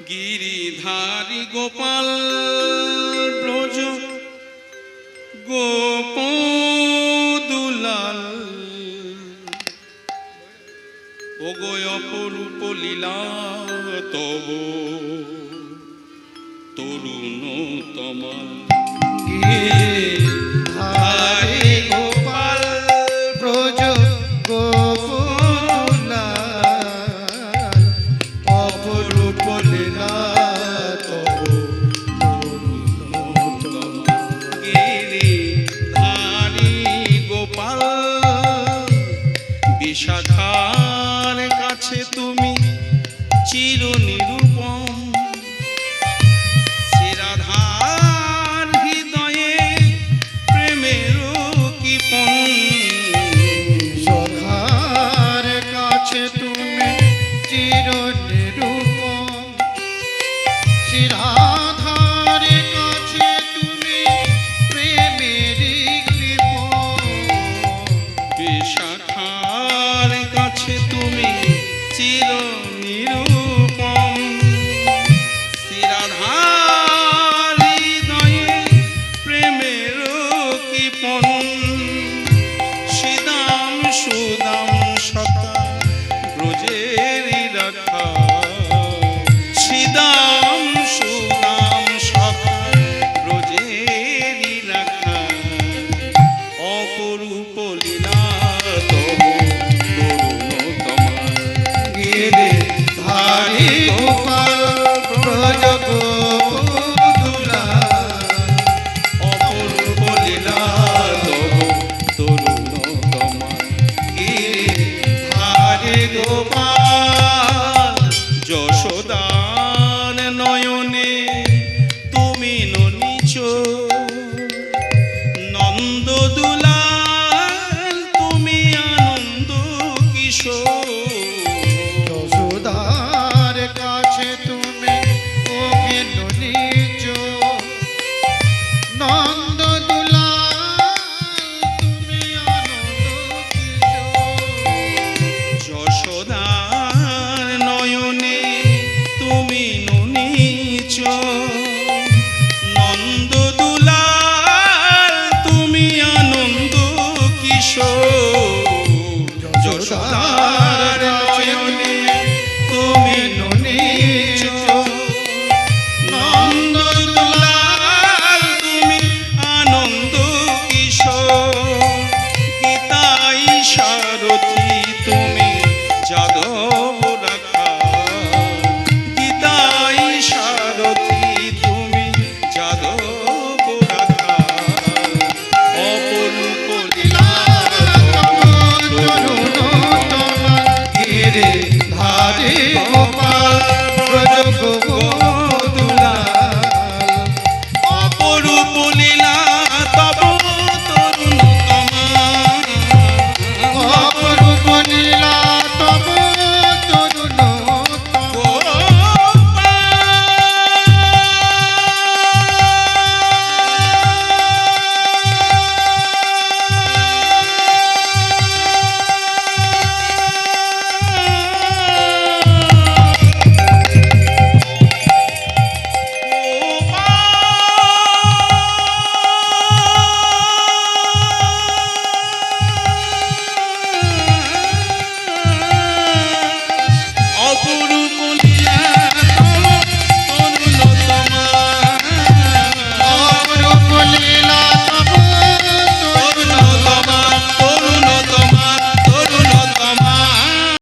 গিরিধারী গোপাল ব্রজ গোপদুলাল ওগো অপরূপ লীলা তব তরুণ তমাল গিরিধারী গোপাল ব্রজ গোপদুলাল অপরূপ লীলা তব গিরিধারী গোপাল বিশাখার কাছে তুমি চির নিরূপম শ্রীরাধার হৃদয়ে প্রেমের কিপন সখার কাছে তুমি চির নিরূপম শ্রীরাধার কাছে তুমি প্রেমের কৃপণ বিশাখার কাছে তুমি চির নিরূপম শ্রীরাধার হৃদয়ে প্রেমের কিপন শ্রীদাম সুদাম সখা ব্রজের রাখা শ্রীদাম সুদাম সখা ব্রজের রাখা অপরূপ লীলা তব তরুণতমা গিরিধারী গোপাল ব্রজ গোপদুলাল অপূর্ব লীলা তব তরুণতমা গিরিধারী গোপাল যশোদার নয়নে তুমি ননিচ নন্দ দুলাল তুমি আনন্দ কিশোর যশোদার কাছে তুমি অভিন্ন নিজ নন্দ দুলাল তুমি আনন্দ কিশোর যশোদার নয়নে তুমি ননিচ নন্দ দুলাল তুমি আনন্দ কিশোর যশোদার নয়নে তুমি ননিচ নন্দ দুলাল তুমি আনন্দ কিশোর গীতাই সারথি তুমি যাদব রাখা গীতাই সারথি তুমি যাদব রাখা অপরূপ লীলা তরুণতমা গিরিধারী গোপাল ব্রজ